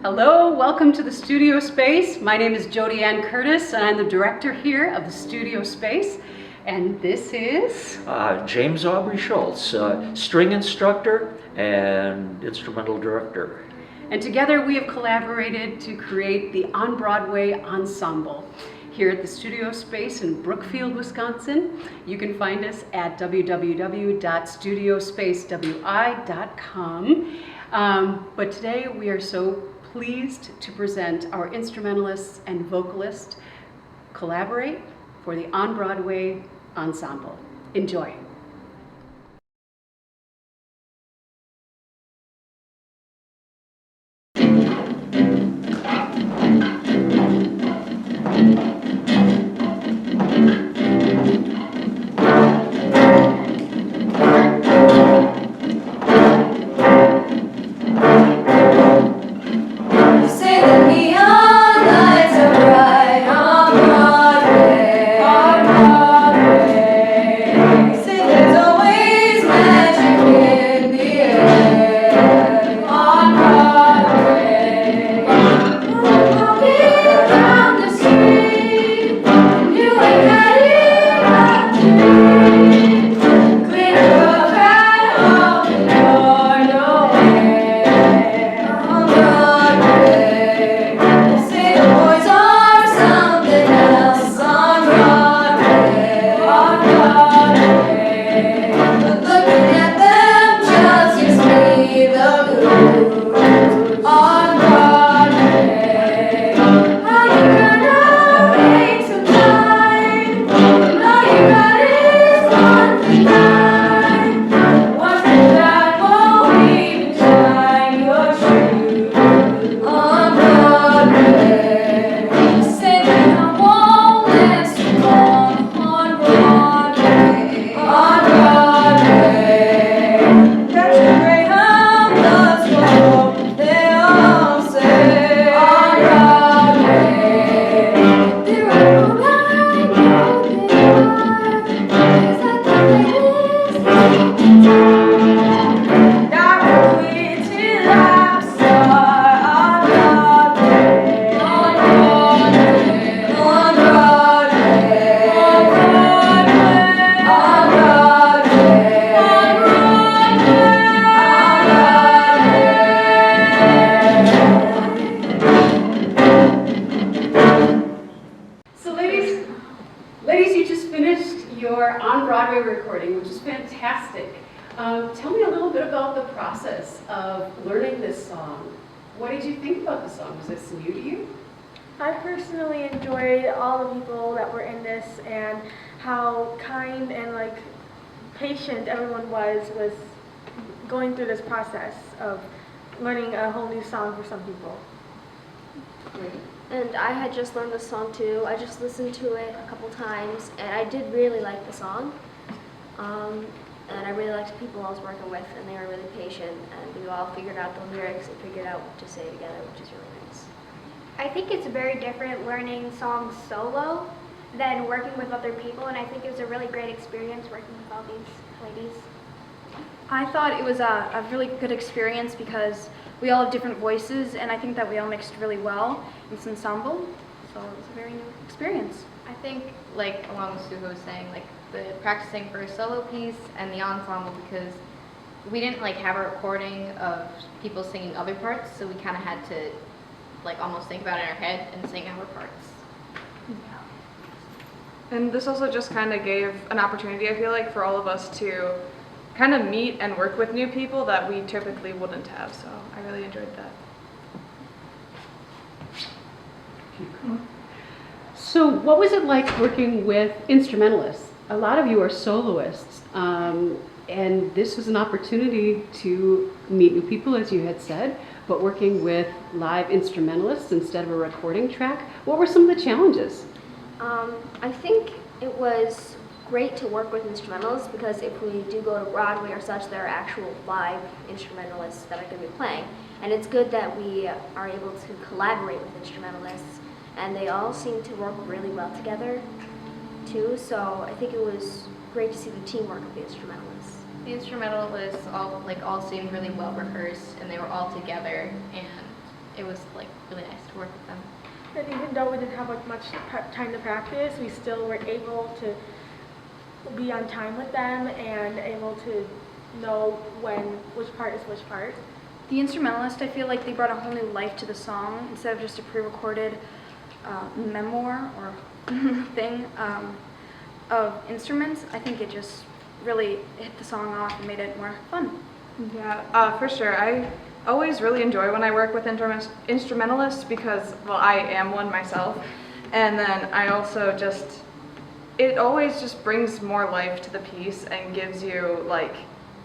Hello, welcome to the studio space. My name is Jody Ann Curtis and I'm the director here of the studio space. And this is? James Aubrey Schultz, string instructor and instrumental director. And together we have collaborated to create the On Broadway Ensemble here at the studio space in Brookfield, Wisconsin. You can find us at www.studiospacewI.com. But today we are so pleased to present our instrumentalists and vocalists collaborate for the On Broadway Ensemble. Enjoy. Ladies, you just finished your On Broadway recording, which is fantastic. Tell me a little bit about the process of learning this song. What did you think about the song? Was this new to you? I personally enjoyed all the people that were in this and how kind and patient everyone was going through this process of learning a whole new song for some people. Great. And I had just learned the song too. I just listened to it a couple times, and I did really like the song. And I really liked the people I was working with, and they were really patient, and we all figured out the lyrics and figured out what to say together, which is really nice. I think it's very different learning songs solo than working with other people, and I think it was a really great experience working with all these ladies. I thought it was a really good experience because we all have different voices, and I think that we all mixed really well in this ensemble, so it was a very new experience. I think, along with Suho was saying, the practicing for a solo piece and the ensemble, because we didn't have a recording of people singing other parts, so we kind of had to almost think about it in our head and sing our parts. And this also just kind of gave an opportunity, I feel like, for all of us to kind of meet and work with new people that we typically wouldn't have, so I really enjoyed that. So what was it like working with instrumentalists? A lot of you are soloists, and this was an opportunity to meet new people, as you had said, but working with live instrumentalists instead of a recording track. What were some of the challenges? I think it was great to work with instrumentalists because if we do go to Broadway or such, there are actual live instrumentalists that are going to be playing. And it's good that we are able to collaborate with instrumentalists, and they all seem to work really well together too, so I think it was great to see the teamwork of the instrumentalists. The instrumentalists all seemed really well rehearsed, and they were all together, and it was like really nice to work with them. And even though we didn't have like much time to practice, we still were able to be on time with them and able to know which part is which part. The instrumentalist, I feel like they brought a whole new life to the song instead of just a pre-recorded memoir or thing of instruments. I think it just really hit the song off and made it more fun. Yeah, for sure. I always really enjoy when I work with instrumentalists because, well, I am one myself. And then I also it always just brings more life to the piece and gives you like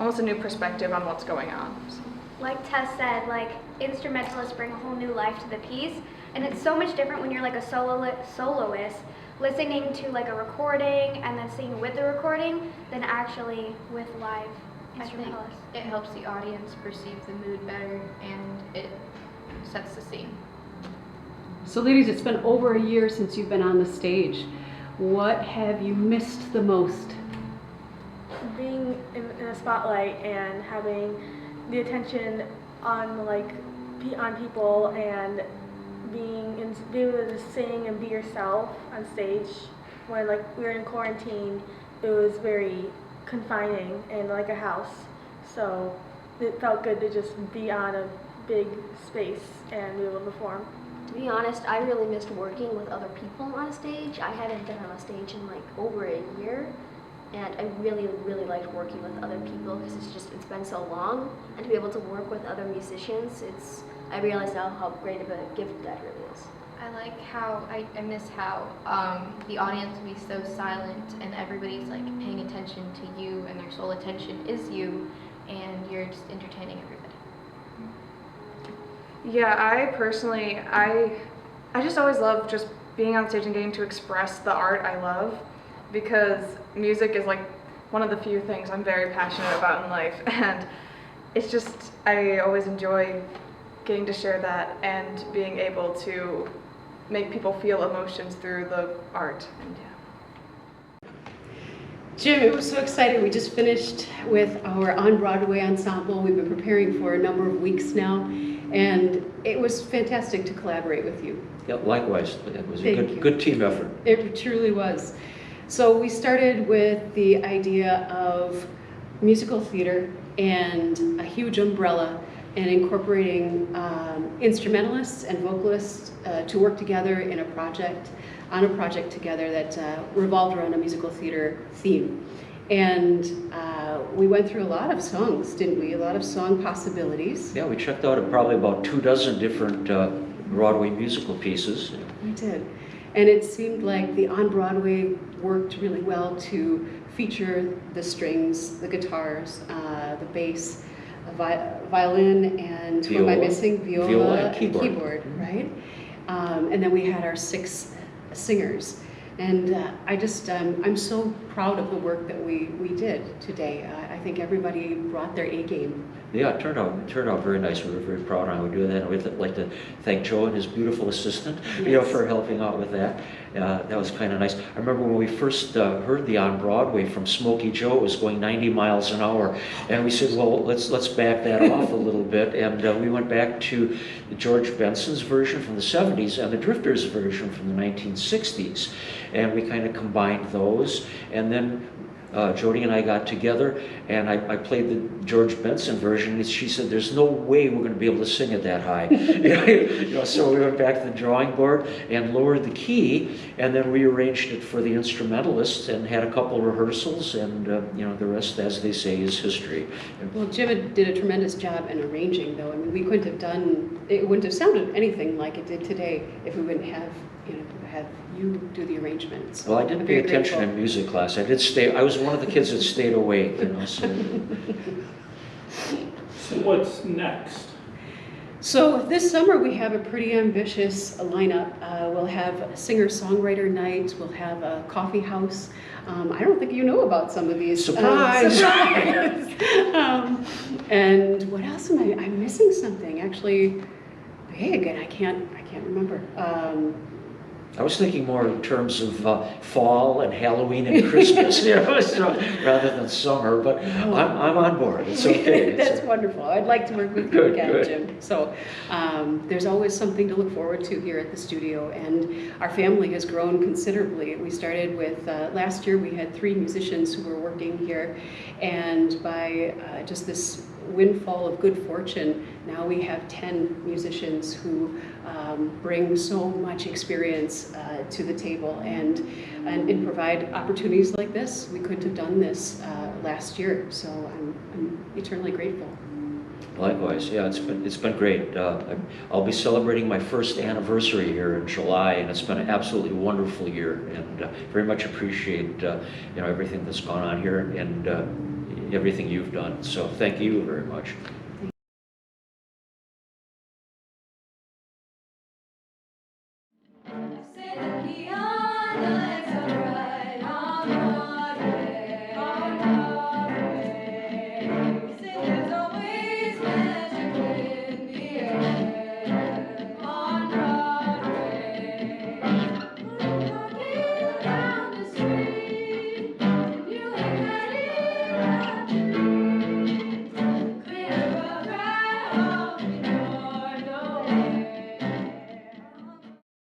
almost a new perspective on what's going on. So. Like Tess said, like instrumentalists bring a whole new life to the piece, and it's so much different when you're like a soloist listening to like a recording and then singing with the recording than actually with live I think instrumentalists. it helps the audience perceive the mood better, and it sets the scene. So ladies, it's been over a year since you've been on the stage. What have you missed the most? Being in a spotlight and having the attention on on people and being able to sing and be yourself on stage. When like we were in quarantine, it was very confining in like a house, so it felt good to just be on a big space and be able to perform. To be honest, I really missed working with other people on a stage. I haven't been on a stage in like over a year, and I really, really liked working with other people because it's been so long, and to be able to work with other musicians, I realize now how great of a gift that really is. I like how, I miss how the audience will be so silent and everybody's like paying attention to you and their sole attention is you and you're just entertaining everybody. Yeah, I personally, I just always love just being on stage and getting to express the art I love because music is like one of the few things I'm very passionate about in life, and it's just, I always enjoy getting to share that and being able to make people feel emotions through the art. And yeah. Jim, it was so exciting. We just finished with our On Broadway ensemble. We've been preparing for a number of weeks now, and it was fantastic to collaborate with you. Yeah, likewise. It was Thank a you. good team effort. It truly was. So we started with the idea of musical theater and a huge umbrella and incorporating instrumentalists and vocalists to work together on a project together that revolved around a musical theater theme. And we went through a lot of songs, didn't we? A lot of song possibilities. Yeah, we checked out probably about 24 different Broadway musical pieces. We did. And it seemed like the On Broadway worked really well to feature the strings, the guitars, the bass, violin, and who am I missing? Viola and keyboard. Right? And then we had our 6 singers. And I'm so proud of the work that we did today. I think everybody brought their A game. Yeah, it turned out very nice. We were very proud of how we do that. And we'd like to thank Joe and his beautiful assistant, Yes. for helping out with that. That was kind of nice. I remember when we first heard the On Broadway from Smokey Joe, it was going 90 miles an hour, and we said, well, let's back that off a little bit, and we went back to George Benson's version from the 70s and the Drifters version from the 1960s, and we kind of combined those, and then Jody and I got together, and I played the George Benson version, and she said, there's no way we're going to be able to sing it that high. So we went back to the drawing board and lowered the key, and then rearranged it for the instrumentalists and had a couple rehearsals, and the rest, as they say, is history. Well, Jim did a tremendous job in arranging, though. I mean, it wouldn't have sounded anything like it did today if we wouldn't have you do the arrangements. Well, I didn't pay attention in music class. I was one of the kids that stayed awake, So. So what's next? So this summer we have a pretty ambitious lineup. We'll have singer-songwriter nights. We'll have a coffee house. I don't think you know about some of these. Surprise! Surprise! And what else I'm missing something actually big, and I can't remember. I was thinking more in terms of fall and Halloween and Christmas, you know, so, rather than summer, but I'm on board. It's okay. That's wonderful. I'd like to work with you Good, again, good. Jim. So there's always something to look forward to here at the studio, and our family has grown considerably. We started with, last year we had 3 musicians who were working here, and by just this windfall of good fortune, now we have 10 musicians who bring so much experience to the table and provide opportunities like this. We couldn't have done this last year, so I'm eternally grateful. Likewise, yeah, it's been great. I'll be celebrating my first anniversary here in July, and it's been an absolutely wonderful year, and very much appreciate everything that's gone on here and everything you've done. So thank you very much.